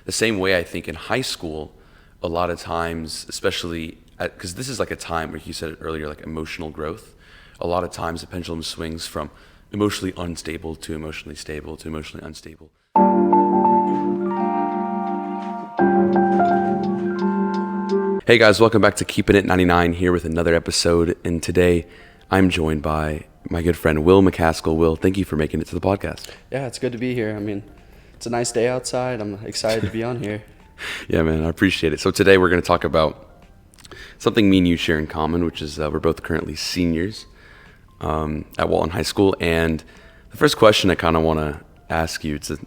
the same way I think in high school, a lot of times, especially because this is like a time where you said it earlier, like emotional growth. A lot of times the pendulum swings from emotionally unstable to emotionally stable to emotionally unstable. Hey guys, welcome back to Keeping It 99 here with another episode. And today I'm joined by my good friend Will Mcaskill. Will, thank you for making it to the podcast. Yeah, it's good to be here. I mean, it's a nice day outside. I'm excited to be on here. Yeah, man, I appreciate it. So today we're going to talk about something me and you share in common, which is we're both currently seniors at Walton High School. And the first question I kind of want to ask you, it's a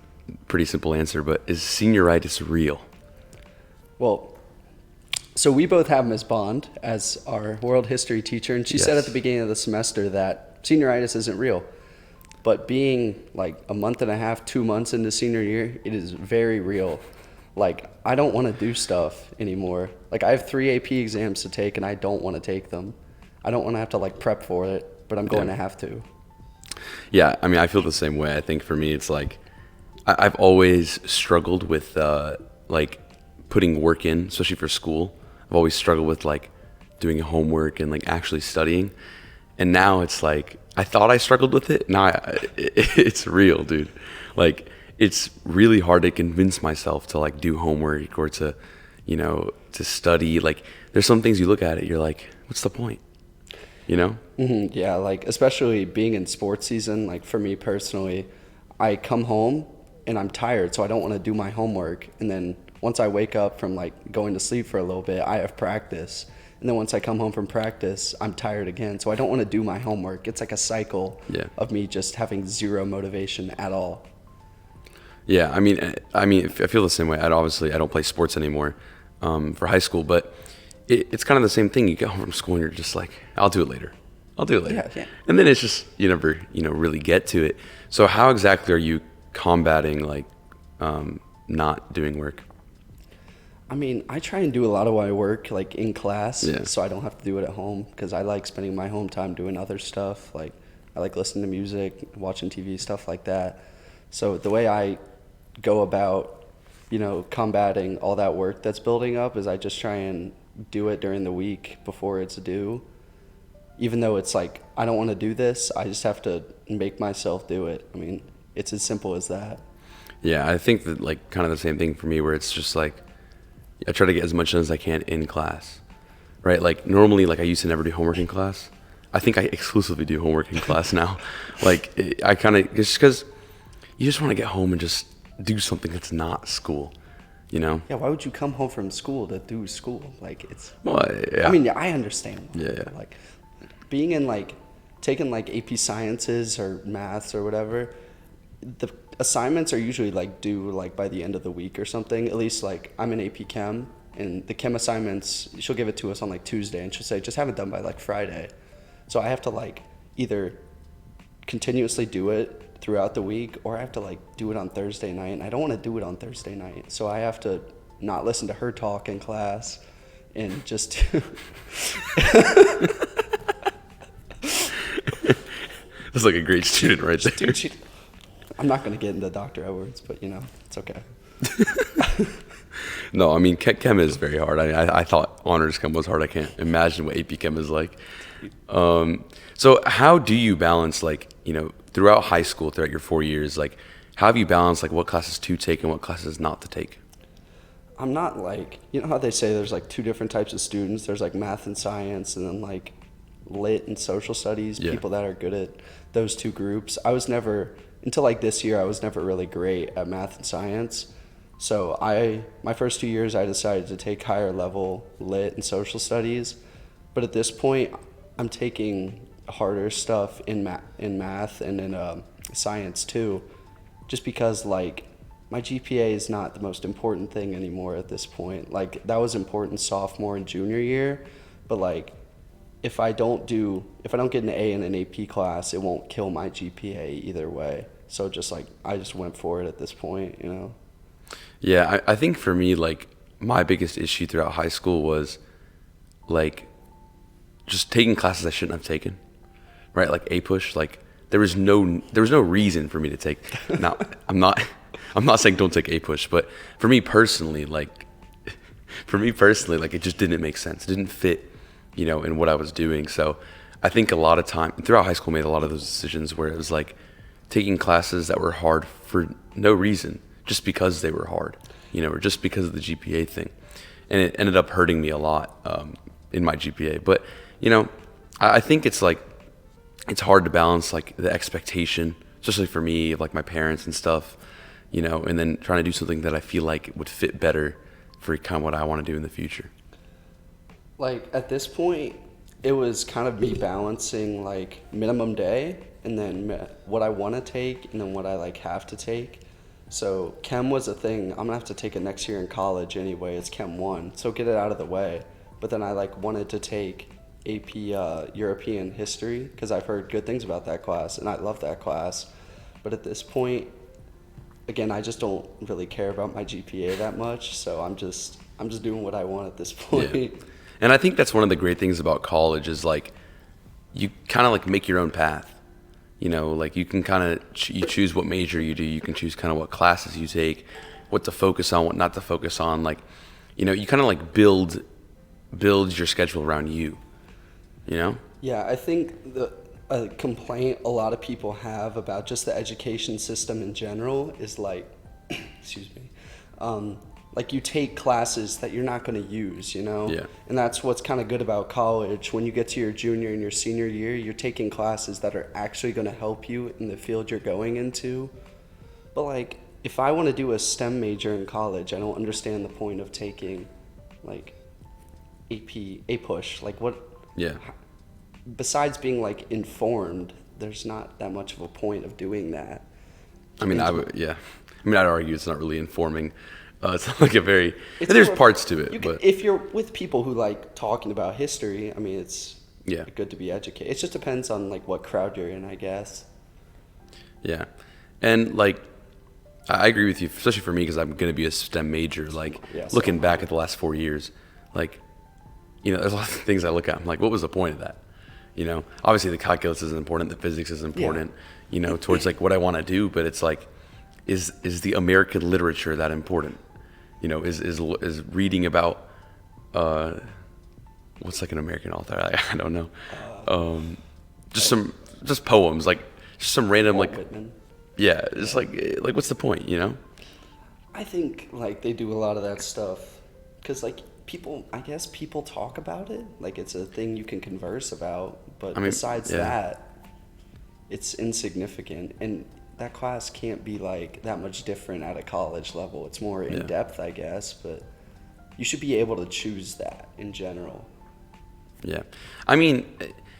pretty simple answer, but is senioritis real? Well, so we both have Ms. Bond as our world history teacher, and she said at the beginning of the semester that senioritis isn't real. But being like a month and a half, 2 months into senior year, it is very real. Like, I don't want to do stuff anymore. Like, I have 3 AP exams to take, and I don't want to take them. I don't want to have to, like, prep for it, but I'm going to have to. Yeah, I mean, I feel the same way. I think for me, it's like, I've always struggled with, like, putting work in, especially for school. I've always struggled with, like, doing homework and, like, actually studying. And now it's like, I thought I struggled with it. Now it's real, dude. Like, it's really hard to convince myself to, like, do homework or to, you know, to study. Like, there's some things you look at it, you're like, what's the point? You know? Mm-hmm. Yeah, like, especially being in sports season, like, for me personally, I come home and I'm tired, so I don't want to do my homework. And then once I wake up from, like, going to sleep for a little bit, I have practice. And then once I come home from practice, I'm tired again. So I don't want to do my homework. It's like a cycle of me just having zero motivation at all. Yeah, I mean, I feel the same way. I don't play sports anymore for high school, but it's kind of the same thing. You get home from school and you're just like, I'll do it later. Yeah. And then it's just, you never, really get to it. So how exactly are you combating, like, not doing work? I mean, I try and do a lot of my work, like, in class, so I don't have to do it at home, because I like spending my home time doing other stuff. Like, I like listening to music, watching TV, stuff like that. So the way I go about, combating all that work that's building up is I just try and do it during the week before it's due. Even though it's like, I don't want to do this, I just have to make myself do it. I mean, it's as simple as that. Yeah, I think that, like, kind of the same thing for me, where it's just like, I try to get as much done as I can in class, right? Like, normally, like, I used to never do homework in class. I think I exclusively do homework in class now. Like, I kind of, just because you just want to get home and just do something that's not school, Yeah, why would you come home from school to do school? Like, it's, well, yeah. I mean, I understand. Yeah. Like, being in, like, taking, like, AP Sciences or Maths or whatever, the assignments are usually, like, due, like, by the end of the week or something. At least, like, I'm in AP Chem, and the Chem assignments, she'll give it to us on, like, Tuesday, and she'll say, just have it done by, like, Friday. So I have to, like, either continuously do it throughout the week, or I have to, like, do it on Thursday night, and I don't want to do it on Thursday night. So I have to not listen to her talk in class and just... That's like a great student right there. Dude, I'm not going to get into Dr. Edwards, but, it's okay. No, I mean, Chem is very hard. I thought honors Chem was hard. I can't imagine what AP Chem is like. So how do you balance, like, throughout high school, throughout your 4 years, like, how have you balanced, like, what classes to take and what classes not to take? I'm not, like, how they say there's, like, 2 different types of students? There's, like, math and science, and then, like, lit and social studies, people that are good at those 2 groups. I was never, until, like, this year, I was never really great at math and science. So my first 2 years, I decided to take higher level lit and social studies. But at this point, I'm taking harder stuff in math and in science too, just because, like, my GPA is not the most important thing anymore at this point. Like, that was important sophomore and junior year, but, like, if I don't get an A in an AP class, it won't kill my GPA either way. So just, like, I just went for it at this point, Yeah, I think for me, like, my biggest issue throughout high school was, like, just taking classes I shouldn't have taken, right? Like A push, like, there was no reason for me to take. Now, I'm not I'm not saying don't take a push, but for me personally, like it just didn't make sense. It didn't fit, in what I was doing. So I think a lot of time throughout high school made a lot of those decisions where it was like taking classes that were hard for no reason, just because they were hard, or just because of the GPA thing. And it ended up hurting me a lot in my GPA. But, I think it's like, it's hard to balance like the expectation, especially for me, of like my parents and stuff, and then trying to do something that I feel like would fit better for kind of what I want to do in the future. Like at this point, it was kind of me balancing like minimum day and then what I want to take and then what I like have to take. So Chem was a thing. I'm gonna have to take it next year in college anyway. It's Chem 1, so get it out of the way. But then I like wanted to take AP European history because I've heard good things about that class and I love that class. But at this point, again, I just don't really care about my GPA that much. So I'm just doing what I want at this point. Yeah. And I think that's one of the great things about college is like you kind of like make your own path. Like you can kind of you choose what major you do. You can choose kind of what classes you take, what to focus on, what not to focus on. Like, you kind of like build your schedule around you. Yeah, I think a complaint a lot of people have about just the education system in general is like, excuse me, like you take classes that you're not going to use, Yeah. And that's what's kind of good about college. When you get to your junior and your senior year, you're taking classes that are actually going to help you in the field you're going into. But like, if I want to do a STEM major in college, I don't understand the point of taking like a push. Like what? Yeah. Besides being like informed, there's not that much of a point of doing that. I mean, I'd argue it's not really informing. It's not like there's parts to it, but if you're with people who like talking about history, I mean, it's yeah, good to be educated. It just depends on like what crowd you're in, I guess. Yeah, and like I agree with you, especially for me because I'm going to be a STEM major. Like looking back at the last 4 years, like there's a lot of things I look at. I'm like, what was the point of that? Obviously the calculus is important, the physics is important. Towards like what I want to do, but it's like, is the American literature that important? Is reading about what's like an American author? I don't know. Just poems, like just some random Walt like Whitman. Yeah, it's like what's the point? I think like they do a lot of that stuff because like I guess people talk about it, like it's a thing you can converse about, but besides that, it's insignificant, and that class can't be like that much different at a college level. It's more in depth, I guess, but you should be able to choose that in general. Yeah, I mean,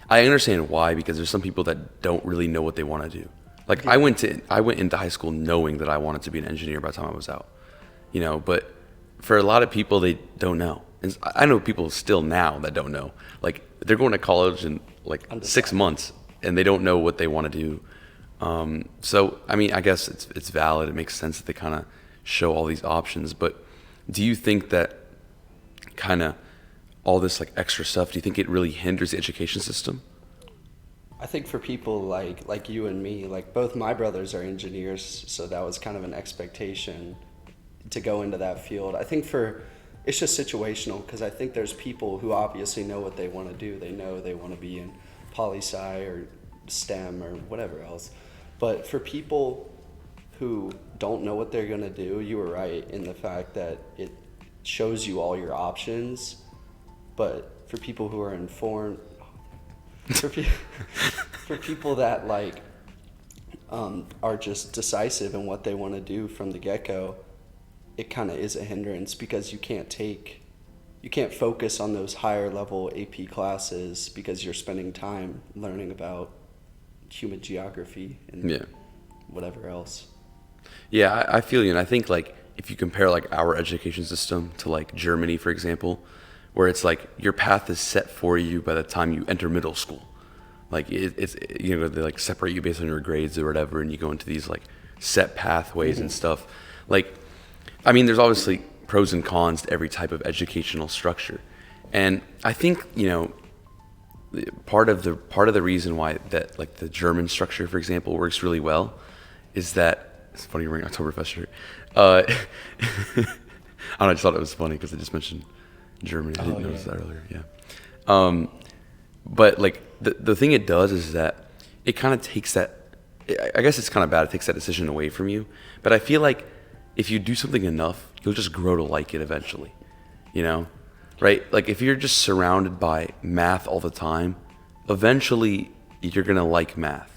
I understand why, because there's some people that don't really know what they want to do. Like I went into high school knowing that I wanted to be an engineer by the time I was out, but for a lot of people, they don't know. And I know people still now that don't know. Like they're going to college in like 6 months and they don't know what they want to do. So, I mean, I guess it's valid. It makes sense that they kind of show all these options. But do you think that kind of all this like extra stuff, do you think it really hinders the education system? I think for people like you and me, like both my brothers are engineers, so that was kind of an expectation to go into that field. I think it's just situational, because I think there's people who obviously know what they want to do. They know they want to be in poli-sci or STEM or whatever else. But for people who don't know what they're going to do, you were right in the fact that it shows you all your options. But for people who are informed, for people that like are just decisive in what they want to do from the get-go, it kind of is a hindrance, because you can't focus on those higher level AP classes because you're spending time learning about human geography and whatever else. Yeah, I feel you. And I think like if you compare like our education system to like Germany, for example, where it's like your path is set for you by the time you enter middle school. Like it's they like separate you based on your grades or whatever, and you go into these like set pathways and stuff. Like, I mean, there's obviously pros and cons to every type of educational structure, and I think part of the reason why that like the German structure, for example, works really well is that It's funny you're wearing Oktoberfest shirt. I don't know, I just thought it was funny because I just mentioned Germany. I didn't notice that earlier. Yeah. But like the thing it does is that it kind of takes that. I guess it's kind of bad. It takes that decision away from you. But I feel like if you do something enough, you'll just grow to like it eventually. You know, right? Like if you're just surrounded by math all the time, eventually you're gonna like math.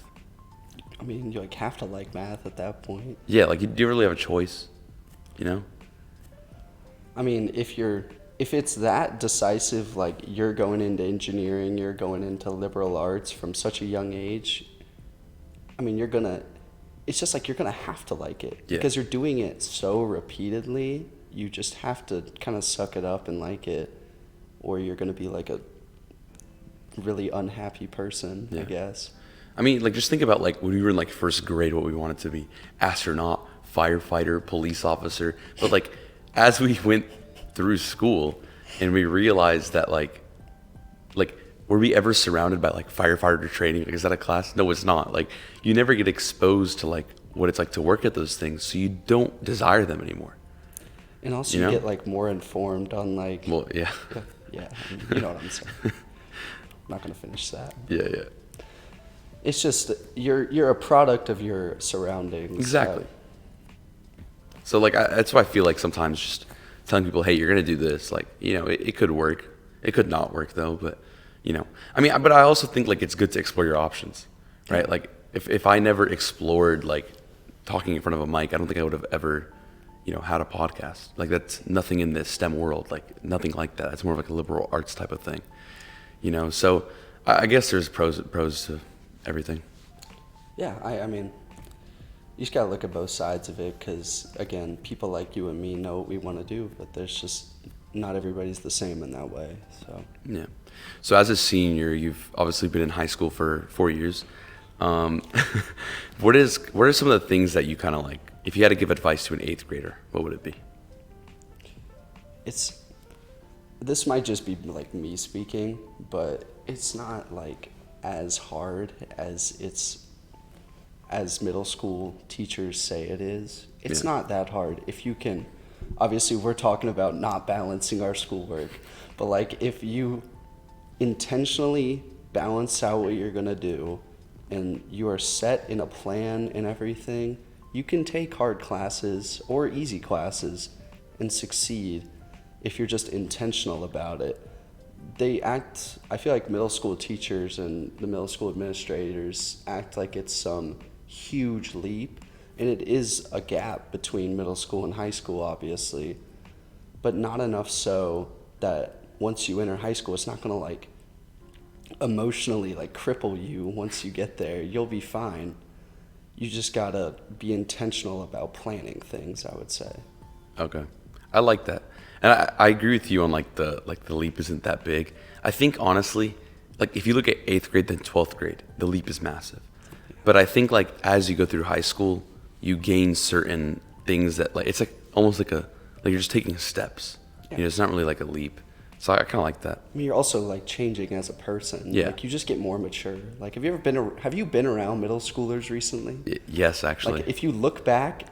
I mean, you like have to like math at that point. Yeah, like do you really have a choice? You know? I mean, if it's that decisive, like you're going into engineering, you're going into liberal arts from such a young age, I mean, it's just like you're gonna have to like it because you're doing it so repeatedly. You just have to kind of suck it up and like it, or you're gonna be like a really unhappy person, I guess. I mean, like, just think about, like, when we were in, like, first grade, what we wanted to be. Astronaut, firefighter, police officer. But, like, as we went through school and we realized that, like, were we ever surrounded by, like, firefighter training? Like, is that a class? No, it's not. Like, you never get exposed to, like, what it's like to work at those things, so you don't desire them anymore. And also you get, like, more informed on, like... Well, yeah. Yeah, you know what I'm saying. I'm not going to finish that. Yeah. It's just you're a product of your surroundings. Exactly. So like that's why I feel like sometimes just telling people, hey, you're gonna do this, like, you know, it could work. It could not work though, but you know, I mean, but I also think like it's good to explore your options, right? Like if I never explored like talking in front of a mic, I don't think I would have ever, you know, had a podcast. Like that's nothing in this STEM world, like nothing like that. It's more of like a liberal arts type of thing, you know. So I guess there's pros to everything. Yeah, I mean, you just gotta look at both sides of it because, again, people like you and me know what we want to do, but there's just not everybody's the same in that way. So yeah. So as a senior, you've obviously been in high school for 4 years. What are some of the things that you kind of like? If you had to give advice to an 8th grader, what would it be? This might just be like me speaking, but it's not like as hard as middle school teachers say it is. It's not that hard. If you can, obviously we're talking about not balancing our schoolwork, but like if you intentionally balance out what you're gonna do and you are set in a plan and everything, you can take hard classes or easy classes and succeed if you're just intentional about it. I feel like middle school teachers and the middle school administrators act like it's some huge leap, and it is a gap between middle school and high school, obviously, but not enough so that once you enter high school, it's not gonna like emotionally like cripple you once you get there. You'll be fine. You just gotta be intentional about planning things, I would say. Okay. I like that. And I agree with you on like the leap isn't that big. I think honestly, like if you look at 8th grade then 12th grade, the leap is massive. But I think like as you go through high school, you gain certain things that like it's like almost like you're just taking steps. Yeah. You know, it's not really like a leap. So I kind of like that. I mean, you're also like changing as a person. Yeah. Like you just get more mature. Like have you been around middle schoolers recently? Yes, actually. Like if you look back,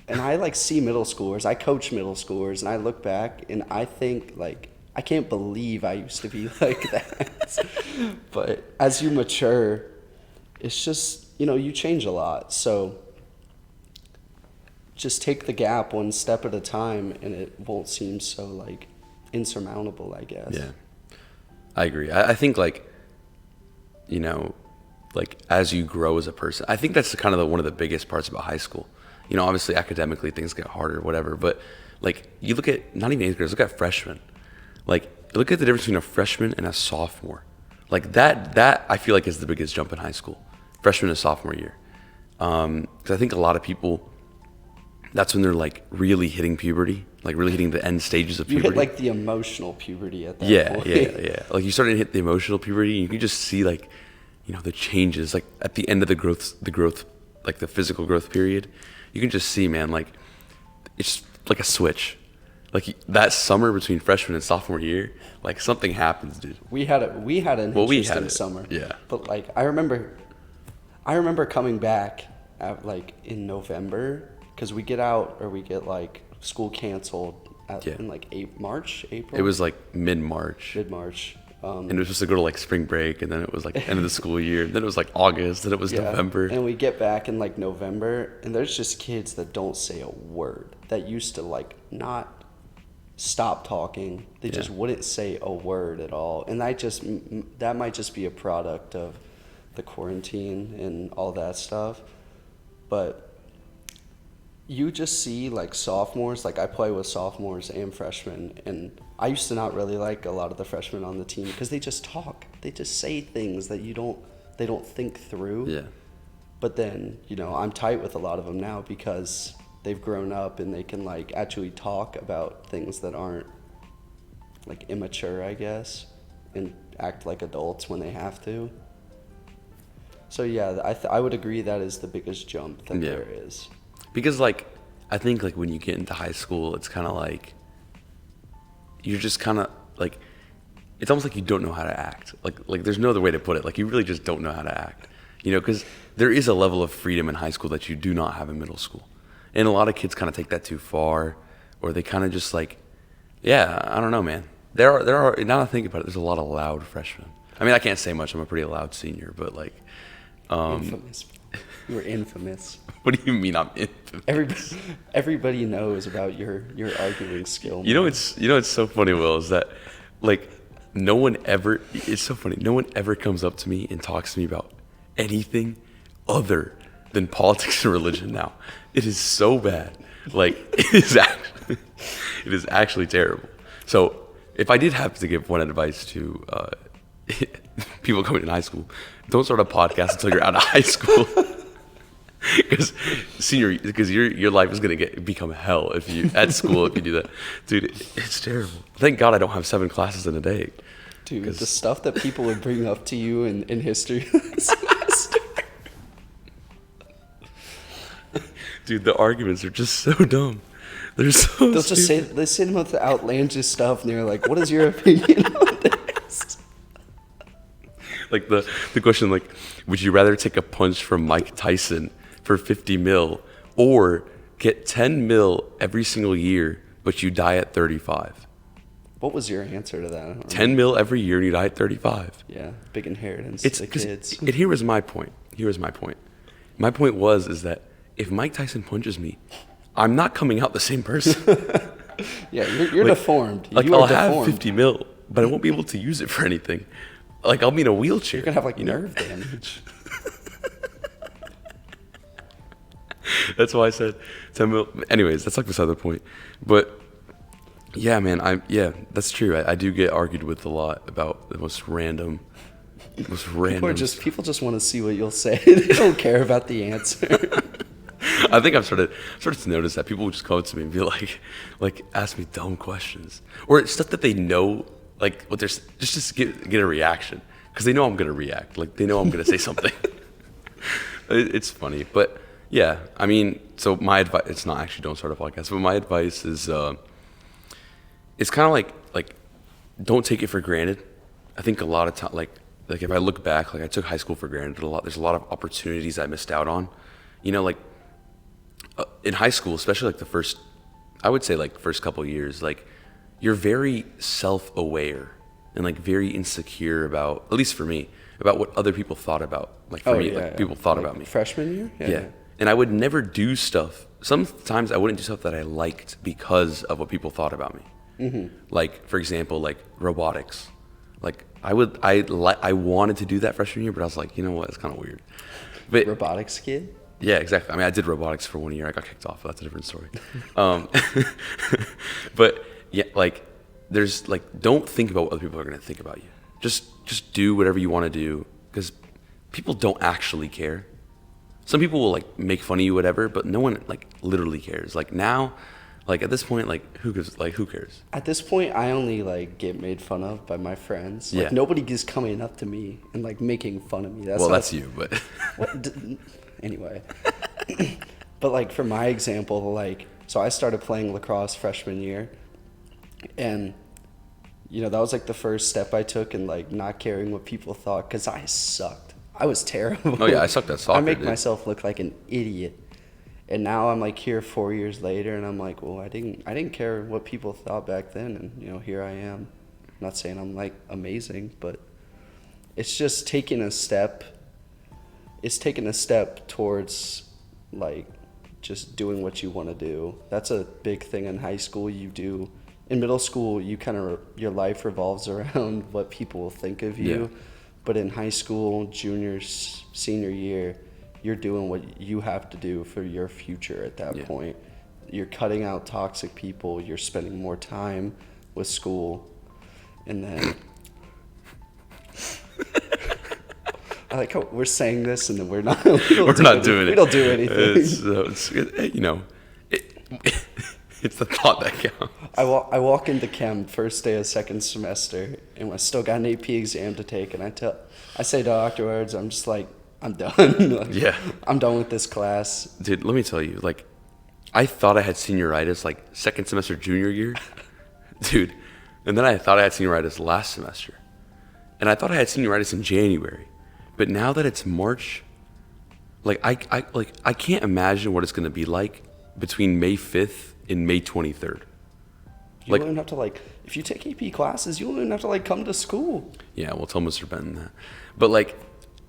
and I like see middle schoolers, I coach middle schoolers, and I look back and I think like, I can't believe I used to be like that. But as you mature, it's just, you know, you change a lot. So just take the gap one step at a time and it won't seem so like insurmountable, I guess. Yeah, I agree. I think like, you know, like as you grow as a person, I think that's kind of one of the biggest parts about high school. You know, obviously academically things get harder, whatever, but like you look at, not even 8th graders, look at freshmen. Like look at the difference between a freshman and a sophomore. Like that I feel like is the biggest jump in high school, freshman and sophomore year. Because I think a lot of people, that's when they're like really hitting puberty, like really hitting the end stages of puberty. You hit like the emotional puberty at that point. Yeah. Like you start to hit the emotional puberty and you can just see like, you know, the changes like at the end of the growth, like the physical growth period. You can just see, man, like it's like a switch. Like that summer between freshman and sophomore year, like something happens, dude. We had an interesting summer. Yeah. But like I remember coming back like in November, because we get out, or we get like school canceled in like March, April. It was like mid-March. Mid-March. And it was supposed to go to like spring break, and then it was like end of the school year. Then it was like August, then it was November. And we get back in like November, and there's just kids that don't say a word, that used to like not stop talking. They just wouldn't say a word at all. And that might just be a product of the quarantine and all that stuff. But you just see like sophomores, like I play with sophomores and freshmen, and I used to not really like a lot of the freshmen on the team because they just talk. They just say things that they don't think through. Yeah. But then, I'm tight with a lot of them now because they've grown up and they can like actually talk about things that aren't like immature, I guess, and act like adults when they have to. So yeah, I would agree that is the biggest jump that there is. Because like, I think like when you get into high school, it's kind of like, you're just kind of like, it's almost like you don't know how to act. Like there's no other way to put it. Like you really just don't know how to act, because there is a level of freedom in high school that you do not have in middle school. And a lot of kids kind of take that too far, or they kind of just like, I don't know, man. There are, now that I think about it, there's a lot of loud freshmen. I mean, I can't say much. I'm a pretty loud senior, but like, infamous. You were infamous. What do you mean I'm infamous? Everybody knows about your arguing skill. It's so funny, Will, is that like it's so funny. No one ever comes up to me and talks to me about anything other than politics and religion now. It is so bad. Like it is actually terrible. So if I did have to give one advice to people coming in high school, don't start a podcast until you're out of high school. Because your life is gonna become hell if you at school if you do that, dude. It's terrible. Thank God I don't have 7 classes in a day. Dude, the stuff that people would bring up to you in history semester. Dude, the arguments are just so dumb. They'll just say them with the outlandish stuff, and they're like, "What is your opinion on this?" Like the question, like, would you rather take a punch from Mike Tyson for 50 mil or get 10 mil every single year, but you die at 35? What was your answer to that? 10 mil every year and you die at 35. Yeah, big inheritance to the kids. And here was my point. My point is that if Mike Tyson punches me, I'm not coming out the same person. Yeah, you're like, deformed. Like I'll have 50 mil, but I won't be able to use it for anything. Like I'll be in a wheelchair. You're gonna have like nerve damage. That's why I said 10 mil. Anyways, that's like beside the point. But yeah, man, that's true. I do get argued with a lot about the most random. People just want to see what you'll say. They don't care about the answer. I think I've started to notice that people will just come up to me and be like ask me dumb questions, or it's stuff that they know, like what they're just get a reaction because they know I'm gonna react. Like they know I'm gonna say something. It's funny, but yeah, I mean, so my advice, it's not actually don't start a podcast, but my advice is it's kind of like don't take it for granted. I think a lot of time, like if I look back, like I took high school for granted a lot. There's a lot of opportunities I missed out on. Like in high school, especially like first couple of years, like you're very self-aware and like very insecure about, at least for me, about what other people thought about. Like for me, people thought about me. Freshman year? Yeah. And I would never do stuff. Sometimes I wouldn't do stuff that I liked because of what people thought about me. Mm-hmm. Like, for example, like robotics. Like I wanted to do that freshman year, but I was like, you know what? It's kind of weird. But robotics kid? Yeah, exactly. I mean, I did robotics for 1 year. I got kicked off. That's a different story. But yeah, like there's like, don't think about what other people are going to think about you. Just do whatever you want to do because people don't actually care. Some people will like make fun of you, whatever, but no one like literally cares. Like now, like at this point, like who cares? At this point, I only like get made fun of by my friends. Like nobody is coming up to me and like making fun of me. That's you, but what? Anyway. But like for my example, like so I started playing lacrosse freshman year, and that was like the first step I took in like not caring what people thought, because I sucked. I was terrible. Oh yeah, I sucked at soccer. I make dude. myself look like an idiot. And now I'm like here 4 years later, and I'm like, well, I didn't care what people thought back then, and here I am. I'm not saying I'm like amazing, but it's just taking a step. It's taking a step towards like just doing what you want to do. That's a big thing in high school. You do in middle school. You kind of your life revolves around what people will think of you, but in high school, senior year, you're doing what you have to do for your future at that point. You're cutting out toxic people. You're spending more time with school. And then I like how we're saying this and then we're not. We're not doing it. We don't do anything. It's the thought that counts. I walk into chem first day of second semester, and I still got an AP exam to take, and I say to afterwards, I'm just like, I'm done. Like, I'm done with this class. Dude, let me tell you, like, I thought I had senioritis like second semester junior year. Dude. And then I thought I had senioritis last semester. And I thought I had senioritis in January. But now that it's March, like I can't imagine what it's gonna be like between May 5th and May 23rd. You don't even have to like, if you take AP classes, you don't even have to like come to school. Yeah, well, tell Mr. Benton that. But like,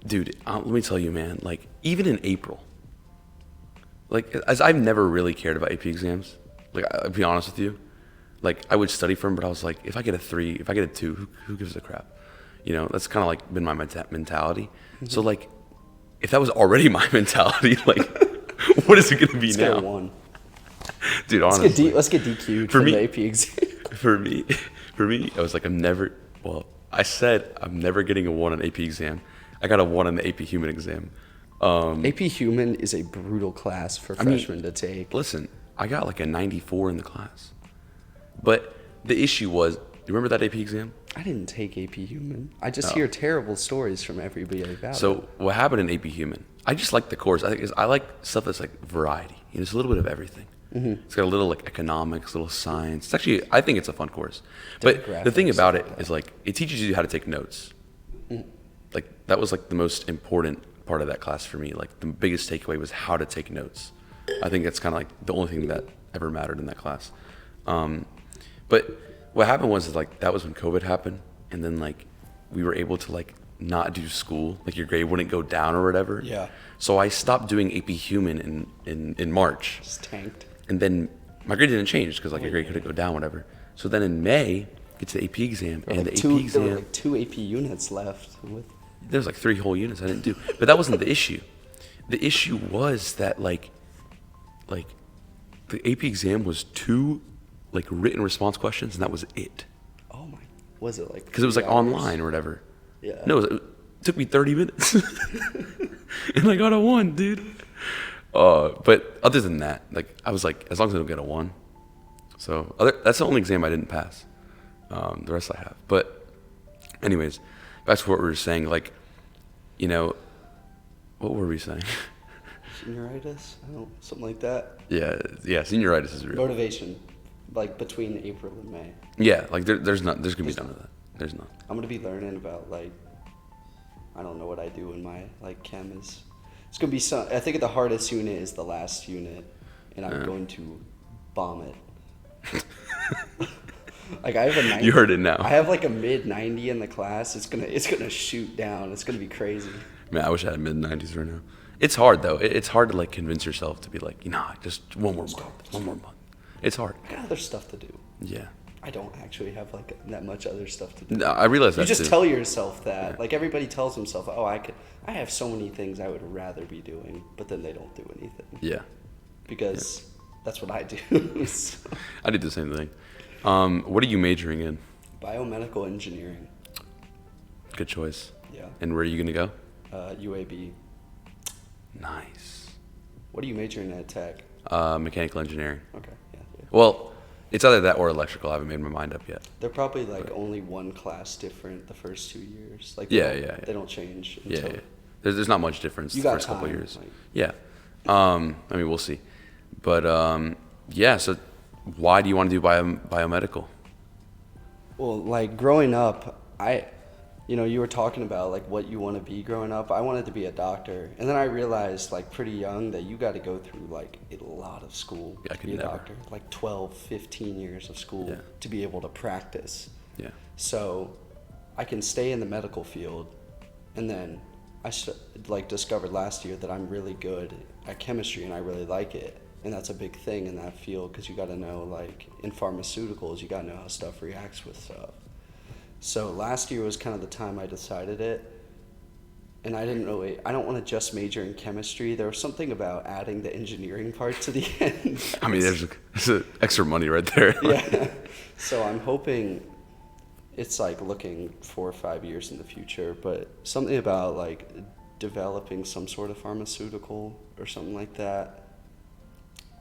dude, let me tell you, man, like even in April, like as I've never really cared about AP exams, like I'll be honest with you, like I would study for them, but I was like, if I get a 3, if I get a 2, who gives a crap? That's kind of like been my mentality. Mm-hmm. So like, if that was already my mentality, like, what is it going to be now? Get a 1. Dude, honestly. Let's get DQ'd from the AP exam. For me, I was like, I said I'm never getting a 1 on AP exam. I got a 1 on the AP Human exam. AP Human is a brutal class for freshmen to take. Listen, I got like a 94 in the class. But the issue was, do you remember that AP exam? I didn't take AP Human. I just hear terrible stories from everybody about it. So what happened in AP Human? I just like the course. I like stuff that's like variety. It's a little bit of everything. Mm-hmm. It's got a little like economics, a little science. It's actually, I think it's a fun course. But the thing about it is like, it teaches you how to take notes. Mm-hmm. Like that was like the most important part of that class for me. Like the biggest takeaway was how to take notes. I think that's kind of like the only thing that ever mattered in that class. But what happened was like that was when COVID happened, and then like we were able to like not do school, like your grade wouldn't go down or whatever. Yeah. So I stopped doing AP Human in March. Just tanked. And then my grade didn't change because like your grade couldn't go down, whatever. So then in May, get to the AP exam, and the AP exam. There were like 2 AP units left. There was like 3 whole units I didn't do, but that wasn't the issue. The issue was that like the AP exam was 2 like written response questions, and that was it. Oh my! Was it like? Because it was like online or whatever. Yeah. No, it took me 30 minutes, and I got a 1, dude. But other than that, like I was like, as long as I don't get a 1. So that's the only exam I didn't pass. The rest I have. But anyways, back to what we were saying. Like, what were we saying? Senioritis? Something like that. Yeah. Senioritis is real. Motivation, like between April and May. Yeah, like there's gonna be none of that. There's none. I'm gonna be learning about like, I don't know what I do in my like chem is. It's gonna be some. I think the hardest unit is the last unit, and I'm going to bomb it. Like I have a 90. You heard it now. I have like a mid 90 in the class. It's gonna shoot down. It's gonna be crazy. Man, I wish I had mid 90s right now. It's hard though. It's hard to like convince yourself to be like, just one more month. It's hard. I got other stuff to do. Yeah. I don't actually have like that much other stuff to do. No, I realize that you just too. Tell yourself that. Yeah. Like everybody tells himself, I have so many things I would rather be doing, but then they don't do anything. Yeah. Because that's what I do. So. I did the same thing. What are you majoring in? Biomedical engineering. Good choice. Yeah. And where are you gonna go? UAB. Nice. What are you majoring at Tech? Mechanical engineering. Okay. Yeah. Well, it's either that or electrical. I haven't made my mind up yet. They're probably like only one class different the first 2 years. Like yeah. They don't change. Yeah. There's not much difference the first couple of years. Like, yeah. I mean, we'll see. But yeah. So, why do you want to do biomedical? Well, like growing up, You were talking about like what you want to be growing up. I wanted to be a doctor, and then I realized like pretty young that you got to go through like a lot of school I to could be a never. doctor, like 12, 15 years of school to be able to practice. Yeah. So I can stay in the medical field, and then like discovered last year that I'm really good at chemistry and I really like it. And that's a big thing in that field because you got to know, like in pharmaceuticals, you got to know how stuff reacts with stuff. So last year was kind of the time I decided it. And I don't want to just major in chemistry. There was something about adding the engineering part to the end. I mean, there's extra money right there. Yeah. So I'm hoping it's like looking 4 or 5 years in the future, but something about like developing some sort of pharmaceutical or something like that.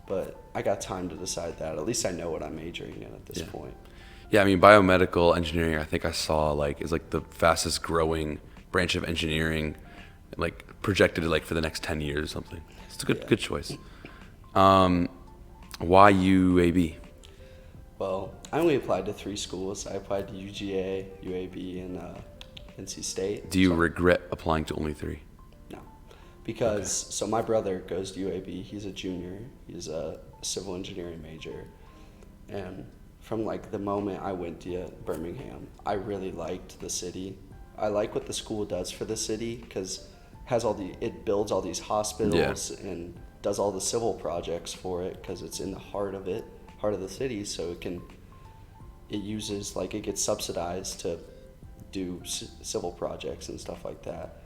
But I got time to decide that. At least I know what I'm majoring in at this point. Yeah, I mean, biomedical engineering, I think I saw like is like the fastest growing branch of engineering, like projected like for the next 10 years or something. It's a good choice. Why UAB? Well, I only applied to 3 schools. I applied to UGA, UAB, and NC State. Do you regret applying to only 3? No, because so my brother goes to UAB. He's a junior. He's a civil engineering major, and from like the moment I went to Birmingham, I really liked the city. I like what the school does for the city because it builds all these hospitals and does all the civil projects for it because it's in the heart of the city. So it gets subsidized to do civil projects and stuff like that.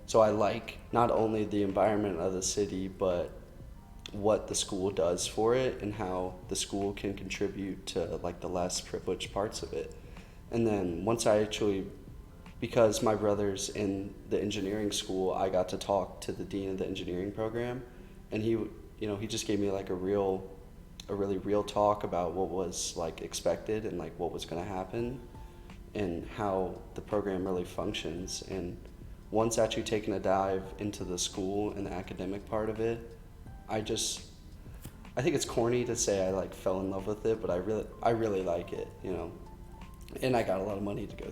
So I like not only the environment of the city, but what the school does for it and how the school can contribute to like the less privileged parts of it. And then because my brother's in the engineering school, I got to talk to the dean of the engineering program, and he just gave me like a really real talk about what was like expected and like what was going to happen and how the program really functions. And once actually taking a dive into the school and the academic part of it, I think it's corny to say I like fell in love with it, but I really like it, and I got a lot of money to go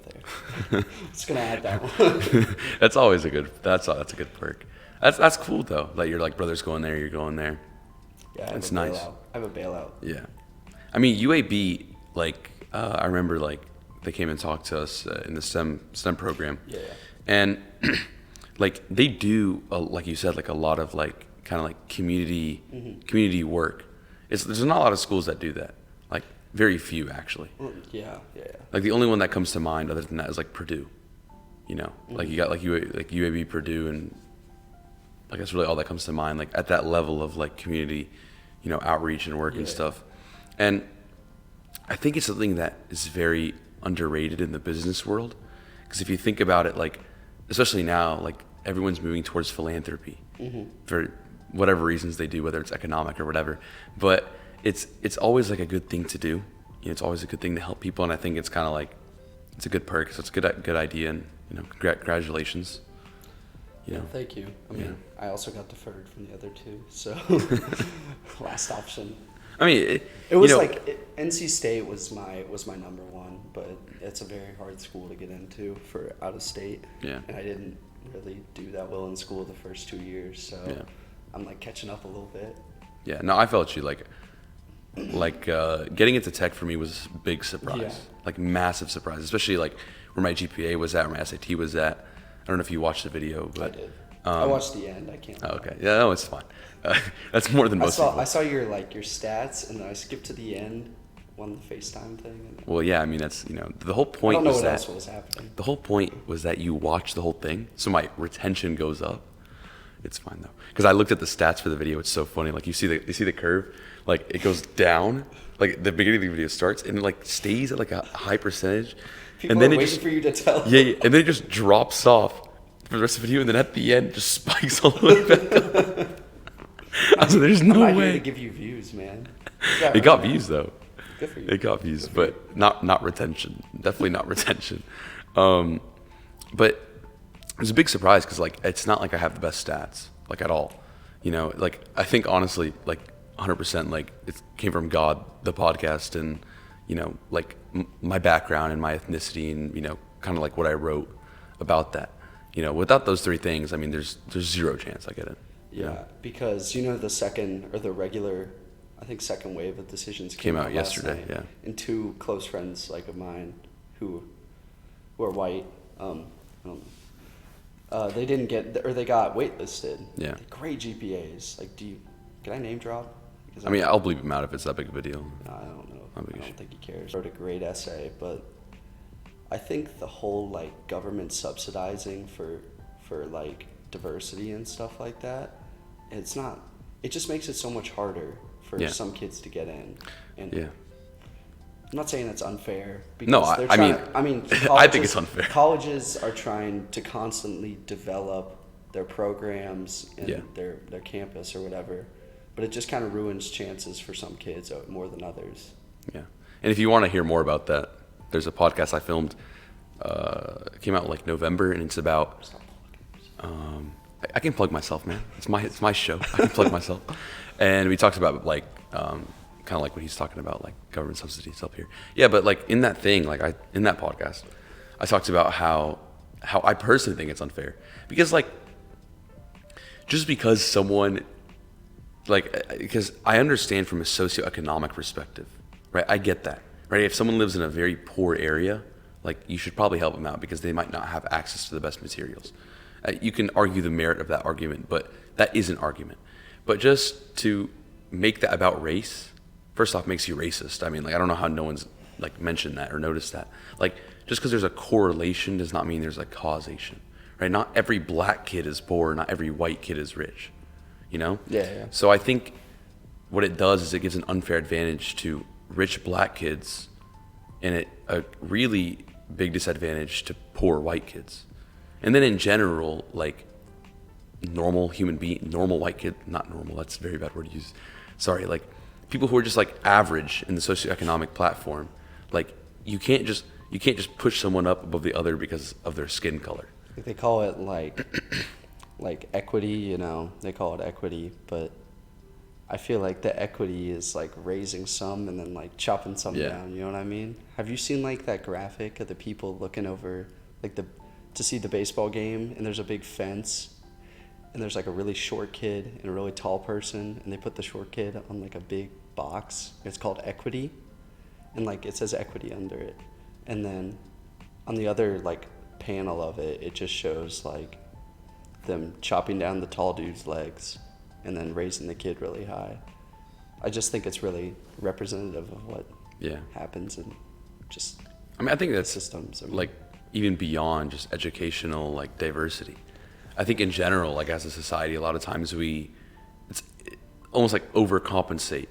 there. It's gonna add that one. That's always that's a good perk. That's cool though, that your like brother's going there, you're going there. Yeah, it's nice. I have a bailout. Yeah, I mean UAB, like I remember like they came and talked to us in the STEM program. Yeah. And like they do like you said, like a lot of like kind of like community work. There's not a lot of schools that do that. Like very few actually. Yeah. Like the only one that comes to mind other than that is like Purdue. Like you got like UAB, Purdue, and like that's really all that comes to mind. Like at that level of like community, outreach and work and stuff. And I think it's something that is very underrated in the business world, because if you think about it, like especially now, like everyone's moving towards philanthropy for whatever reasons they do, whether it's economic or whatever. But it's always like a good thing to do. It's always a good thing to help people, and I think it's kind of like it's a good perk. So it's a good idea, and congratulations. Thank you. I mean, I also got deferred from the other 2, so last option. I mean, it was NC State was my number 1, but it's a very hard school to get into for out of state. Yeah. And I didn't really do that well in school the first 2 years, so I'm like catching up a little bit. Yeah. No, I felt you like getting into tech for me was a big surprise, like massive surprise, especially like where my GPA was at, where my SAT was at. I don't know if you watched the video, but I did. I watched the end. I can't. Oh, okay. Yeah, no, it's fine. That's more than most people. I saw your stats, and then I skipped to the end on the FaceTime thing. Well, yeah. I mean, that's the whole point. I don't know what else was happening. The whole point was that you watch the whole thing, so my retention goes up. It's fine though, because I looked at the stats for the video. It's so funny. Like you see the curve, like it goes down. Like the beginning of the video starts and it like stays at like a high percentage. People and then are waiting for you to tell. Yeah, and then it just drops off for the rest of the video, and then at the end, just spikes all the way back up. I mean, there's no way. I'm not here to give you views, man. It got views though. Good for you. It got views, but not retention. Definitely not retention. But it was a big surprise because like it's not like I have the best stats like at all. Like I think honestly like 100% like it came from God, the podcast, and like my background and my ethnicity, and kind of like what I wrote. about that. Without those three things, I mean, there's zero chance I get it. Yeah, because the second or the regular, I think second wave of decisions Came out last yesterday, night, yeah. And two close friends of mine who are white, they didn't get, or they got waitlisted. Yeah. Great GPAs. Like, can I name drop? Because I mean, I'll bleep him out if it's that big of a deal. No, I don't know. Not a big I issue. don't think he cares. Wrote a great essay, but I think the whole government subsidizing for diversity and stuff like that, it just makes it so much harder for some kids to get in. And yeah. I'm not saying it's unfair. Because No, I mean, I think it's unfair. Colleges are trying to constantly develop their programs and their campus or whatever, but it just kind of ruins chances for some kids more than others. Yeah. And if you want to hear more about that, there's a podcast I filmed. It came out November, and it's about. I can plug myself, man. It's my show. I can plug myself. And we talked about kind of what he's talking about, government subsidies up here. Yeah, but in that thing, in that podcast, I talked about how I personally think it's unfair because just because someone because I understand from a socioeconomic perspective, right? I get that, right? If someone lives in a very poor area, you should probably help them out because they might not have access to the best materials. You can argue the merit of that argument, but that is an argument. But just to make that about race, first off, makes you racist. I mean, I don't know how no one's mentioned that or noticed that. Just because there's a correlation does not mean there's a causation, right? Not every black kid is poor, not every white kid is rich, Yeah. So I think what it does is it gives an unfair advantage to rich black kids and a really big disadvantage to poor white kids. And then in general, normal white kid, not normal, that's a very bad word to use. Sorry, people who are just average in the socioeconomic platform, you can't just push someone up above the other because of their skin color. They call it equity, they call it equity, but I feel the equity is raising some and then chopping some down, you know what I mean? Have you seen that graphic of the people looking over to see the baseball game, and there's a big fence and there's a really short kid and a really tall person, and they put the short kid on a big box. It's called equity, and it says equity under it, and then on the other panel of it, it just shows them chopping down the tall dude's legs and then raising the kid really high. I just think it's really representative of what happens in just I think that's systems. even beyond just educational diversity. I think in general, as a society, a lot of times it's almost overcompensate,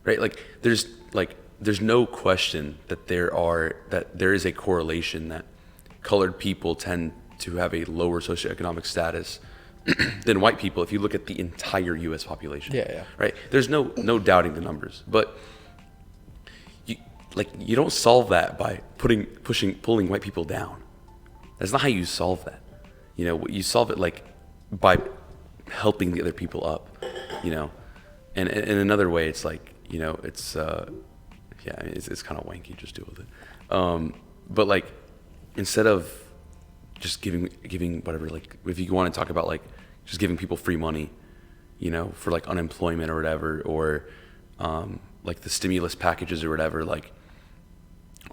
right? There's no question that there is a correlation that colored people tend to have a lower socioeconomic status than white people if you look at the entire U.S. population. Yeah. Right? There's no doubting the numbers, but you don't solve that by pulling white people down. That's not how you solve that. You solve it by helping the other people up. And in another way, it's it's it's kind of wanky. Just deal with it. But instead of just giving whatever, if you want to talk about just giving people free money, for unemployment or whatever, or the stimulus packages or whatever,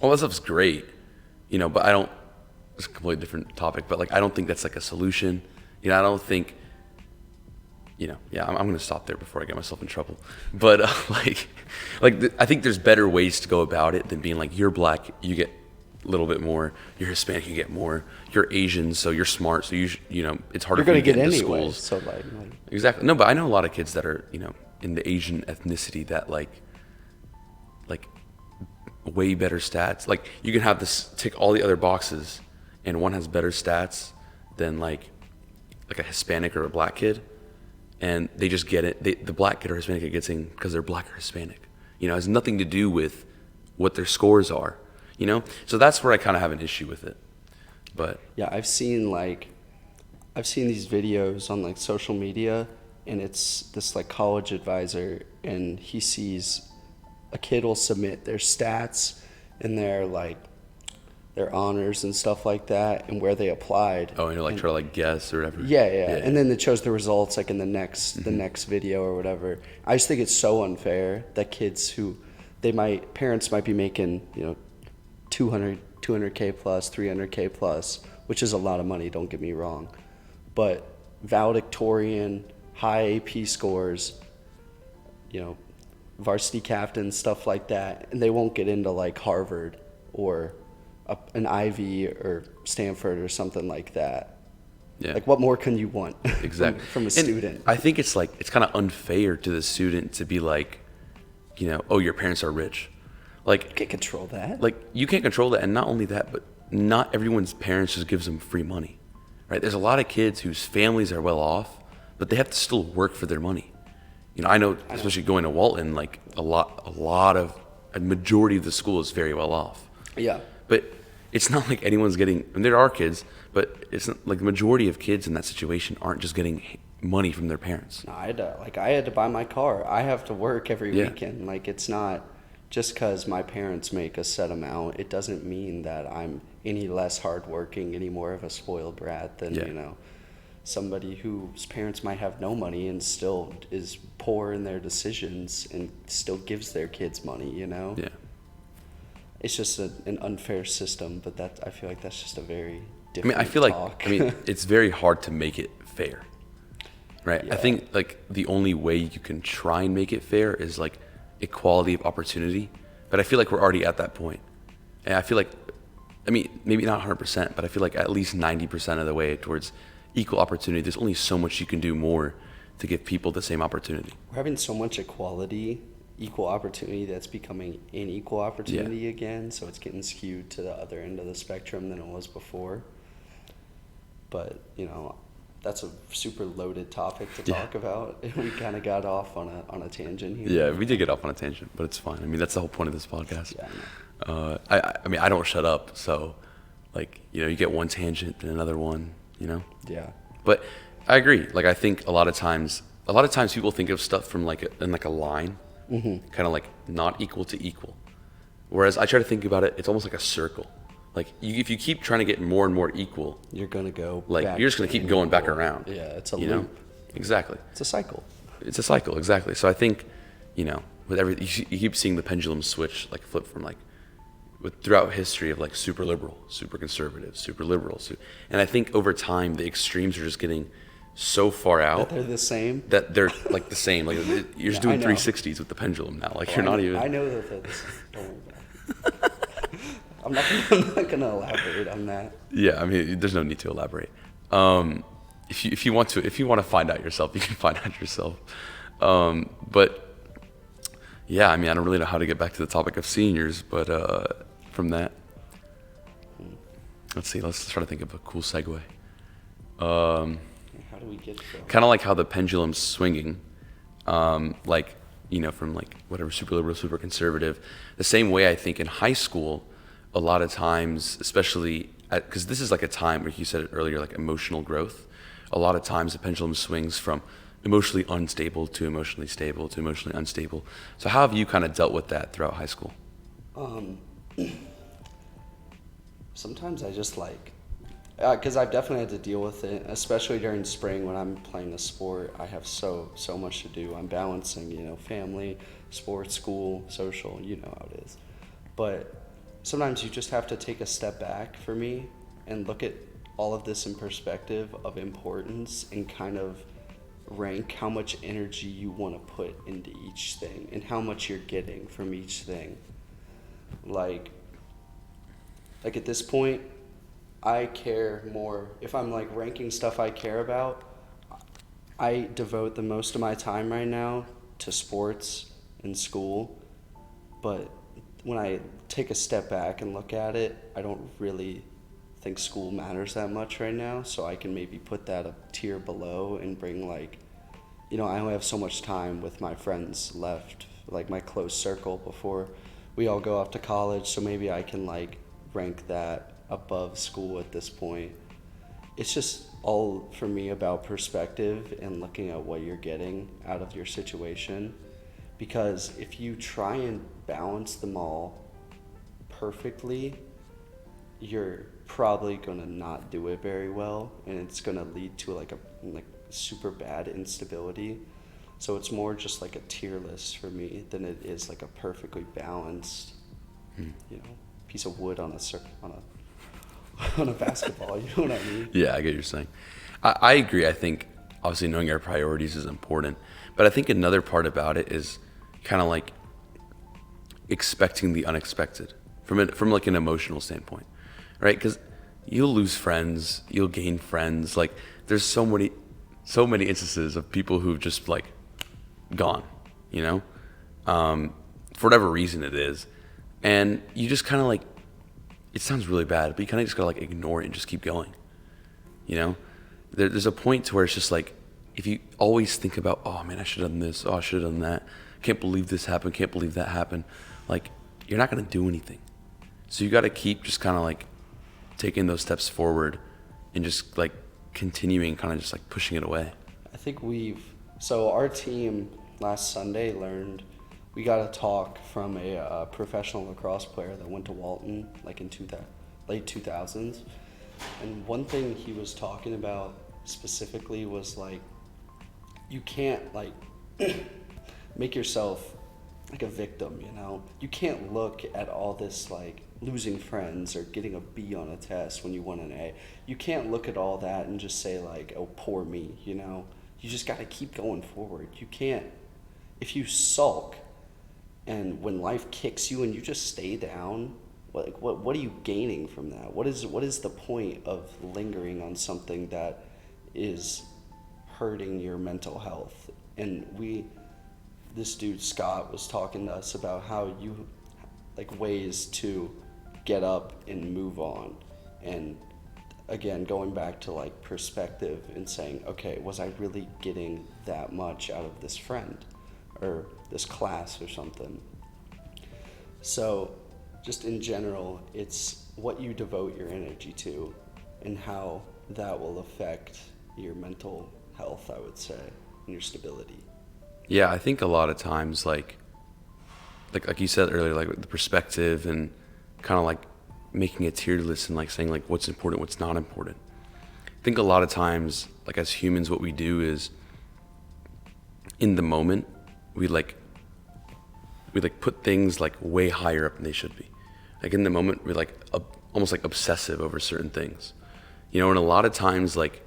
all that stuff's great, but I don't. It's a completely different topic, but I don't think that's a solution. I don't think. I'm going to stop there before I get myself in trouble. But I think there's better ways to go about it than being you're black, you get a little bit more. You're Hispanic, you get more. You're Asian, so you're smart, so it's harder for you to get into anyway, schools. So Exactly. No, but I know a lot of kids that are in the Asian ethnicity that way better stats. You can have this tick all the other boxes, and one has better stats than a Hispanic or a black kid, and they just get it. The black kid or Hispanic kid gets in because they're black or Hispanic. It has nothing to do with what their scores are. So that's where I kind of have an issue with it. But yeah, I've seen these videos on social media, and it's this college advisor, and he sees a kid will submit their stats and their their honors and stuff like that, and where they applied. Oh, and you like try to like guess or whatever. Yeah. And then it shows the results like in the next video or whatever. I just think it's so unfair that kids who parents might be making 200K plus, 300K plus, which is a lot of money. Don't get me wrong, but valedictorian, high AP scores, varsity captain, stuff like that, and they won't get into like Harvard or an Ivy or Stanford or something like that. Yeah. Like, what more can you want Exactly. from a student? I think it's kind of unfair to the student to be like, oh, your parents are rich. Like, You can't control that. Like, you can't control that, and not only that, but not everyone's parents just gives them free money, right? There's a lot of kids whose families are well off, but they have to still work for their money. I know, especially going to Walton, like a majority of the school is very well off. Yeah. But it's not like anyone's getting, and there are kids, but it's not like the majority of kids in that situation aren't just getting money from their parents. No, I had to buy my car. I have to work every Yeah. weekend. Like, it's not just because my parents make a set amount, it doesn't mean that I'm any less hardworking, any more of a spoiled brat than, Yeah. Somebody whose parents might have no money and still is poor in their decisions and still gives their kids money, Yeah. It's just an unfair system, but I feel like that's just a very I different mean, I feel talk. like, it's very hard to make it fair, right? Yeah. I think like the only way you can try and make it fair is like equality of opportunity. But I feel like we're already at that point. And I feel like, maybe not 100%, but I feel like at least 90% of the way towards equal opportunity. There's only so much you can do more to give people the same opportunity. We're having so much equal opportunity, that's becoming unequal opportunity again. So it's getting skewed to the other end of the spectrum than it was before. But, that's a super loaded topic to talk about. We kind of got off on a tangent here. Yeah, we did get off on a tangent, but it's fine. That's the whole point of this podcast. Yeah, I know. I don't shut up. So, you get one tangent and another one, Yeah. But I agree. Like, I think a lot of times people think of stuff from in a line, kind of like not equal to equal. Whereas I try to think about it, it's almost like a circle. Like, if you keep trying to get more and more equal, You're going to go you're just going to keep going back around. Yeah, it's a loop. Exactly. It's a cycle. It's a cycle, exactly. So I think, with everything, you keep seeing the pendulum switch, flip from throughout history of super liberal, super conservative, super liberal. And I think over time, the extremes are just getting so far out. That they're the same? That they're the same. You're just doing 360s with the pendulum now. You're not even. I know that they're the same. Don't worry about it. I'm not going to elaborate on that. Yeah, there's no need to elaborate. If you want to find out yourself, you can find out yourself. But yeah, I don't really know how to get back to the topic of seniors, but from that, let's try to think of a cool segue. How do we get from? Kind of like how the pendulum's swinging, from whatever super liberal, super conservative. The same way I think in high school, a lot of times, especially because this is a time where you said it earlier, emotional growth. A lot of times the pendulum swings from emotionally unstable to emotionally stable to emotionally unstable. So how have you kind of dealt with that throughout high school? Sometimes I just because I've definitely had to deal with it, especially during spring when I'm playing a sport. I have so much to do. I'm balancing, family, sports, school, social, how it is. But sometimes you just have to take a step back for me and look at all of this in perspective of importance and kind of rank how much energy you want to put into each thing and how much you're getting from each thing. Like at this point, I care more. If I'm ranking stuff I care about, I devote the most of my time right now to sports and school. But when I take a step back and look at it, I don't really think school matters that much right now. So I can maybe put that a tier below and bring I only have so much time with my friends left, my close circle before we all go off to college. So maybe I can rank that above school at this point. It's just all for me about perspective and looking at what you're getting out of your situation. Because if you try and balance them all perfectly, you're probably going to not do it very well, and it's going to lead to like super bad instability. So it's more just like a tier list for me than it is like a perfectly balanced, piece of wood on a basketball. You know what I mean? Yeah, I get what you're saying. I agree. I think obviously knowing our priorities is important, but I think another part about it is kind of like expecting the unexpected from like an emotional standpoint, right? Because you'll lose friends, you'll gain friends. Like there's so many instances of people who've just like gone, for whatever reason it is, and you just kind of like, it sounds really bad, but you kind of just gotta like ignore it and just keep going. There's a point to where it's just like, if you always think about, oh man, I should have done this, oh I should have done that, can't believe this happened, can't believe that happened, like you're not gonna do anything. So you gotta keep just kind of like taking those steps forward and just like continuing, kind of just like pushing it away. I think so our team last Sunday we got a talk from a professional lacrosse player that went to Walton like in late 2000s. And one thing he was talking about specifically was like, you can't like make yourself like a victim, You can't look at all this like losing friends or getting a B on a test when you won an A. You can't look at all that and just say like, oh, poor me, You just got to keep going forward. You can't, if you sulk and when life kicks you and you just stay down, what are you gaining from that? What is the point of lingering on something that is hurting your mental health? And this dude Scott was talking to us about how you like ways to get up and move on, and again going back to like perspective and saying, okay, was I really getting that much out of this friend or this class or something? So just in general, it's what you devote your energy to and how that will affect your mental health, I would say, and your stability. Yeah, I think a lot of times like you said earlier, like the perspective and kind of like making a tier list and like saying like what's important, what's not important. I think a lot of times, like as humans, what we do is in the moment we put things like way higher up than they should be. Like in the moment we're like almost like obsessive over certain things, and a lot of times like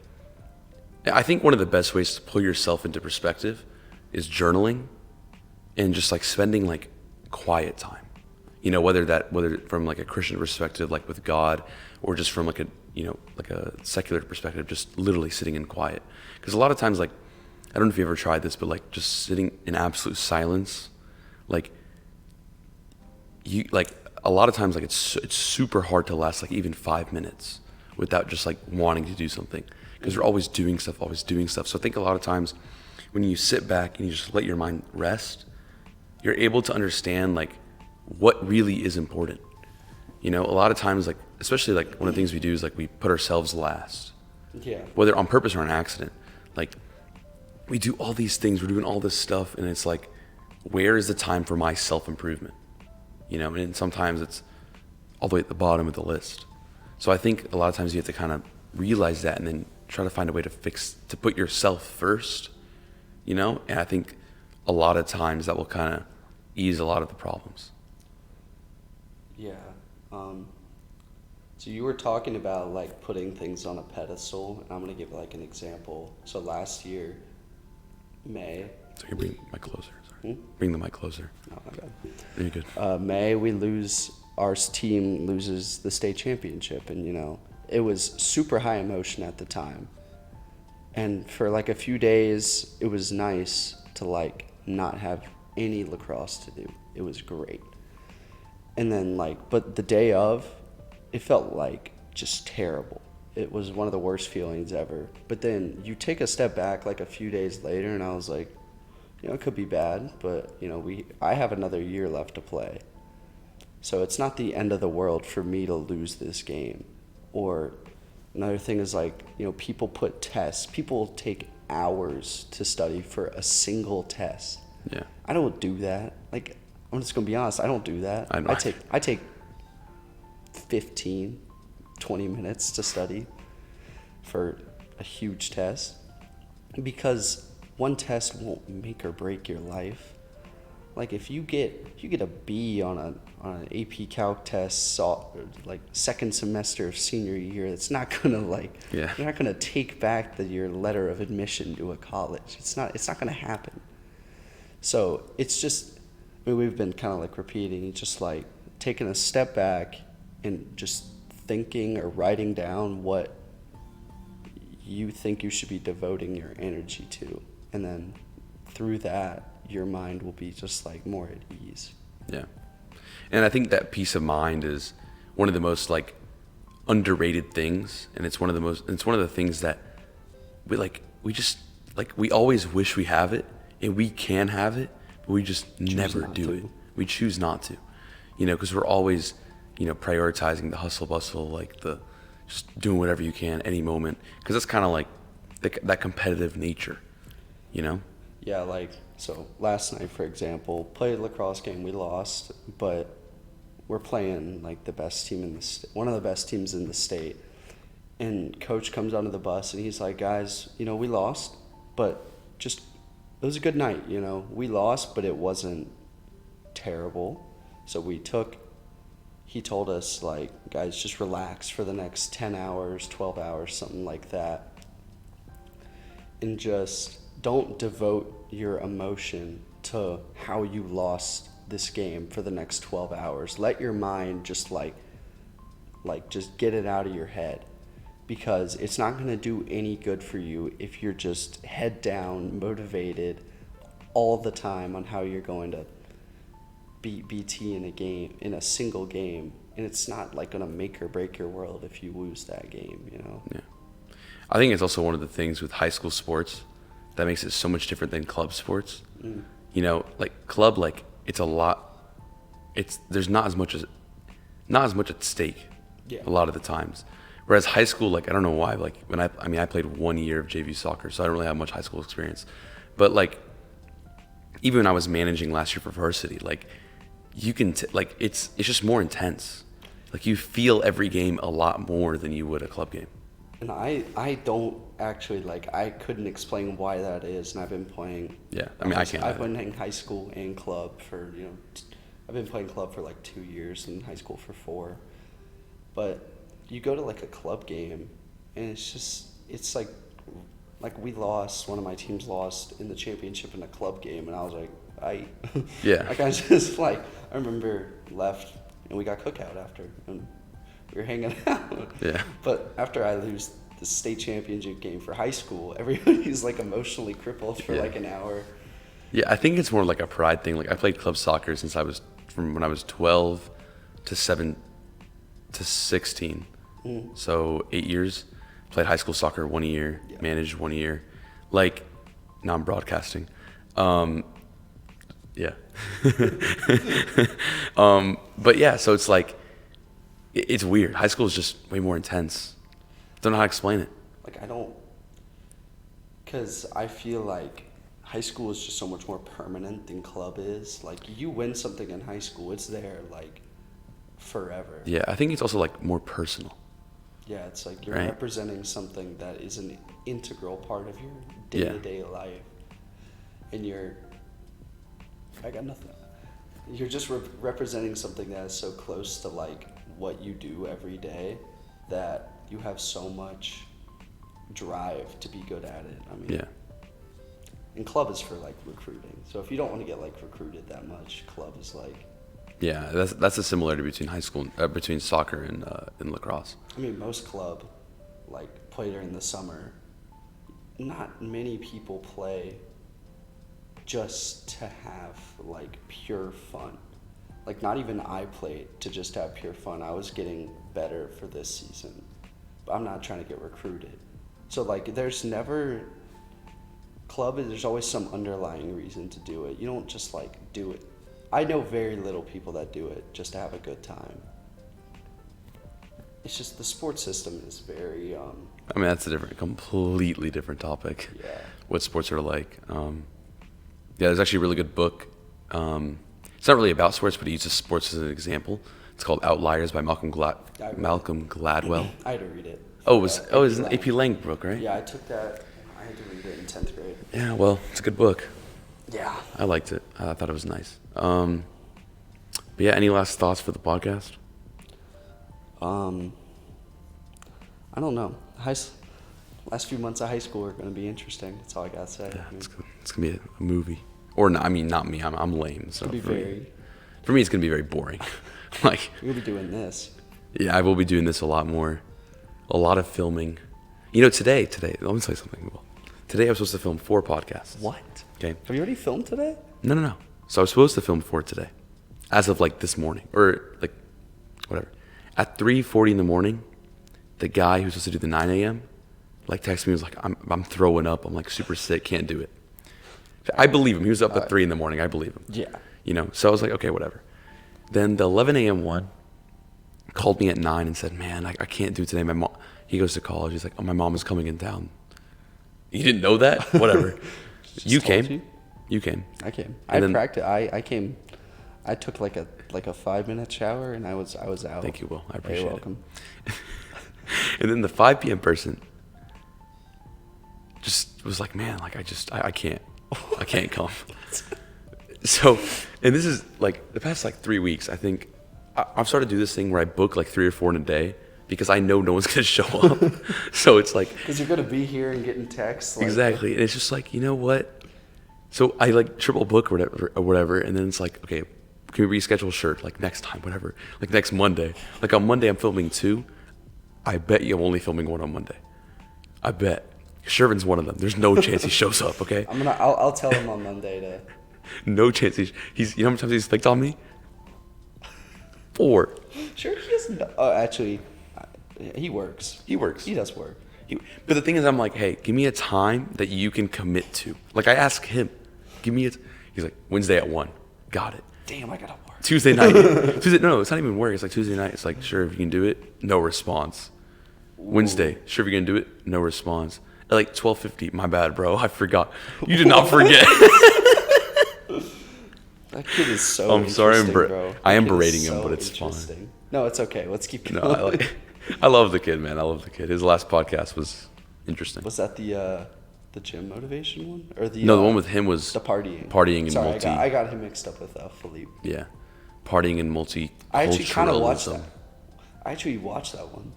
I think one of the best ways to pull yourself into perspective is journaling and just like spending like quiet time, whether from like a Christian perspective, like with God, or just from like a secular perspective, just literally sitting in quiet. Because a lot of times, like, I don't know if you ever tried this, but like just sitting in absolute silence, like a lot of times, like it's super hard to last like even 5 minutes without just like wanting to do something, because you're always doing stuff. So I think a lot of times when you sit back and you just let your mind rest, you're able to understand like what really is important. A lot of times, like especially like one of the things we do is like we put ourselves last. Yeah. Whether on purpose or an accident. Like we do all these things, we're doing all this stuff, and it's like, where is the time for my self-improvement? And sometimes it's all the way at the bottom of the list. So I think a lot of times you have to kind of realize that and then try to find a way to put yourself first, and I think a lot of times that will kind of ease a lot of the problems. Yeah. So you were talking about like putting things on a pedestal, and I'm going to give like an example. So last year, May. So you bring the mic closer. Sorry. Bring the mic closer. Oh, my bad. You're good. May, our team loses the state championship, and it was super high emotion at the time. And for like a few days, it was nice to like not have any lacrosse to do. It was great. And then but the day of, it felt like just terrible. It was one of the worst feelings ever. But then you take a step back like a few days later, and I was like, it could be bad, but I have another year left to play. So it's not the end of the world for me to lose this game. Or another thing is like, people put tests. People take hours to study for a single test. Yeah. I don't do that. I'm just gonna be honest. I don't do that. I take 15, 20 minutes to study for a huge test, because one test won't make or break your life. Like if you get a B on an AP Calc test, like second semester of senior year, it's not gonna you're not gonna take back your letter of admission to a college. It's not gonna happen. So it's just, I mean, we've been kind of like repeating, just like taking a step back and just thinking or writing down what you think you should be devoting your energy to, and then through that your mind will be just like more at ease. Yeah. And I think that peace of mind is one of the most like underrated things, and it's one of the things that we always wish we have it, and we can have it, but we just never do it. We choose not to, because we're always, prioritizing the hustle bustle, like the just doing whatever you can any moment, because that's kind of like that competitive nature, Yeah, so last night, for example, played a lacrosse game, we lost, but we're playing like the best team in one of the best teams in the state. And coach comes onto the bus and he's like, guys, we lost, but it was a good night, we lost, but it wasn't terrible. So he told us like, guys, just relax for the next 10 hours, 12 hours, something like that. And just don't devote your emotion to how you lost this game for the next 12 hours. Let your mind just just get it out of your head, because it's not going to do any good for you if you're just head down, motivated all the time on how you're going to beat BT in a single game. And it's not like going to make or break your world if you lose that game, Yeah. I think it's also one of the things with high school sports that makes it so much different than club sports. Club, it's a lot. There's not as much at stake. Yeah. A lot of the times. Whereas high school, I don't know why, I played 1 year of JV soccer, so I don't really have much high school experience. But even when I was managing last year for varsity, you can it's just more intense. You feel every game a lot more than you would a club game. And I don't actually, I couldn't explain why that is, and I've been playing. Yeah, I can't. I've been in high school and club for, I've been playing club for 2 years and high school for 4. But you go to a club game, and it's like we lost, one of my teams lost in the championship in a club game, and I was like, yeah. I remember left, and we got cookout after, and we were hanging out. Yeah. But after I lose the state championship game for high school, everybody's emotionally crippled for an hour. Yeah, I think it's more like a pride thing. I played club soccer from when I was 12 to 16. So 8 years. Played high school soccer 1 year, managed 1 year. Now I'm broadcasting. Yeah. But yeah, so it's it's weird. High school is just way more intense. Don't know how to explain it. Because I feel high school is just so much more permanent than club is. You win something in high school, it's there, forever. Yeah, I think it's also, more personal. Yeah, it's you're representing something that is an integral part of your day-to-day life. And I got nothing. You're just representing something that is so close to, what you do every day, that you have so much drive to be good at it. Yeah. And club is for recruiting. So if you don't want to get recruited that much, club is Yeah, that's a similarity between high school, between soccer and lacrosse. Most club play during the summer. Not many people play just to have pure fun. Not even I played to just have pure fun. I was getting better for this season, but I'm not trying to get recruited. So there's never club. There's always some underlying reason to do it. You don't just do it. I know very little people that do it just to have a good time. It's just the sports system is very. That's a completely different topic. Yeah. What sports are like. There's actually a really good book. It's not really about sports, but he uses sports as an example It's called Outliers by Malcolm Gladwell. I had to read it. Oh, it was an AP Lang book, right? Yeah, I took that. I had to read it in 10th grade. Yeah, well, it's a good book. Yeah. I liked it. I thought it was nice. But yeah, any last thoughts for the podcast? I don't know. Last few months of high school are going to be interesting. That's all I got to say. Yeah, it's going to be a movie. Or, not me. I'm lame. So for me, it's going to be very boring. Like, you'll be doing this. Yeah, I will be doing this a lot more. A lot of filming. You know, today, let me tell you something. Today I was supposed to film 4 podcasts. What? Okay. Have you already filmed today? No. So I was supposed to film 4 today. As of like this morning. Or like, whatever. At 3:40 in the morning, the guy who's supposed to do the 9 a.m. like texted me, was like, I'm throwing up. I'm like super sick, can't do it. I believe him. He was up at 3 in the morning. I believe him. Yeah. You know, so I was like, okay, whatever. Then the 11 a.m. one called me at 9 and said, man, I can't do it today. My mom, he goes to college. He's like, oh, my mom is coming in town. You didn't know that? Whatever. You came. You came. I came. I came. I took like a 5-minute shower and I was out. Thank you, Will. I appreciate You're welcome. it. And then the 5 p.m. person just was like, man, like I can't come. So, and this is like the past like 3 weeks, I think I've started to do this thing where I book like 3 or 4 in a day because I know no one's going to show up. So it's like, because you're going to be here and getting texts. Like, exactly. And it's just like, you know what? So I like triple book or whatever. And then it's like, okay, can we reschedule? Sure. Like next time, whatever. Like next Monday. Like on Monday, I'm filming 2. I bet you I'm only filming 1 on Monday. I bet. Shervin's one of them. There's no chance he shows up, okay? I'll tell him on Monday to. No chance he's you know how many times he's picked on me? 4. Sure, he doesn't. Oh, actually, he works. He works. He does work. But the thing is, I'm like, hey, give me a time that you can commit to. Like I ask him, he's like, Wednesday at 1. Got it. Damn, I gotta work. Tuesday night. No, it's not even work. It's like Tuesday night. It's like, sure, if you can do it, no response. Ooh. Wednesday, sure, if you're gonna do it, no response. At like 12:50, my bad, bro. I forgot. You did not forget. That kid is so. I'm sorry, bro. I am berating him, but it's fine. No, it's okay. Let's keep going. No, I love the kid, man. I love the kid. His last podcast was interesting. Was that the gym motivation one, or the? No, the one with him was the partying. Partying and Sorry, I got him mixed up with Philippe. Yeah, partying and multi. I actually kind of watched that. I actually watched that one.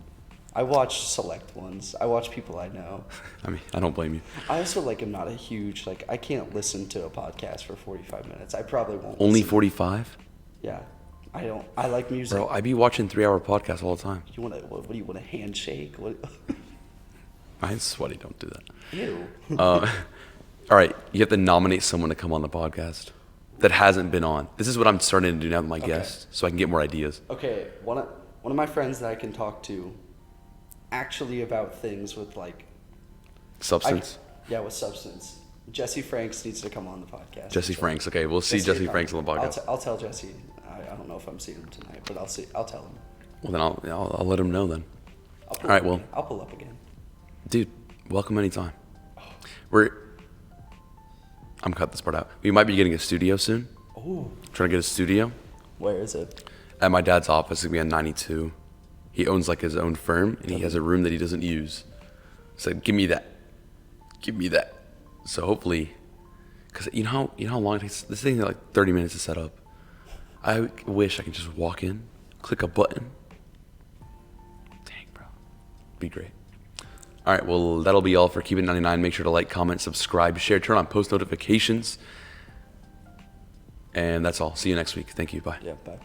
I watch select ones. I watch people I know. I mean, I don't blame you. I also am not a huge I can't listen to a podcast for 45 minutes. I probably won't. Only 45? Yeah, I don't. I like music. Bro, I be watching 3-hour podcasts all the time. You want to? What do you want? A handshake? What? I'm sweaty. Don't do that. Ew. All right, you have to nominate someone to come on the podcast that hasn't been on. This is what I'm starting to do now with my guests, so I can get more ideas. Okay, one of my friends that I can talk to. Actually about things with substance. With substance. Jesse Franks needs to come on the podcast. Jesse Franks. Okay, we'll see Jesse Franks on the podcast. I'll tell Jesse. I don't know if I'm seeing him tonight, but I'll tell him. Well, then I'll let him know then. All right, well. I'll pull up again. Dude, welcome anytime. I'm cut this part out. We might be getting a studio soon. Oh. Trying to get a studio. Where is it? At my dad's office. It's going to be on 92. He owns his own firm, and he has a room that he doesn't use. So give me that. So hopefully, because you know how long it takes. This thing is 30 minutes to set up. I wish I could just walk in, click a button. Dang, bro, be great. All right, well that'll be all for Keep It 99. Make sure to like, comment, subscribe, share, turn on post notifications, and that's all. See you next week. Thank you. Bye. Yeah. Bye.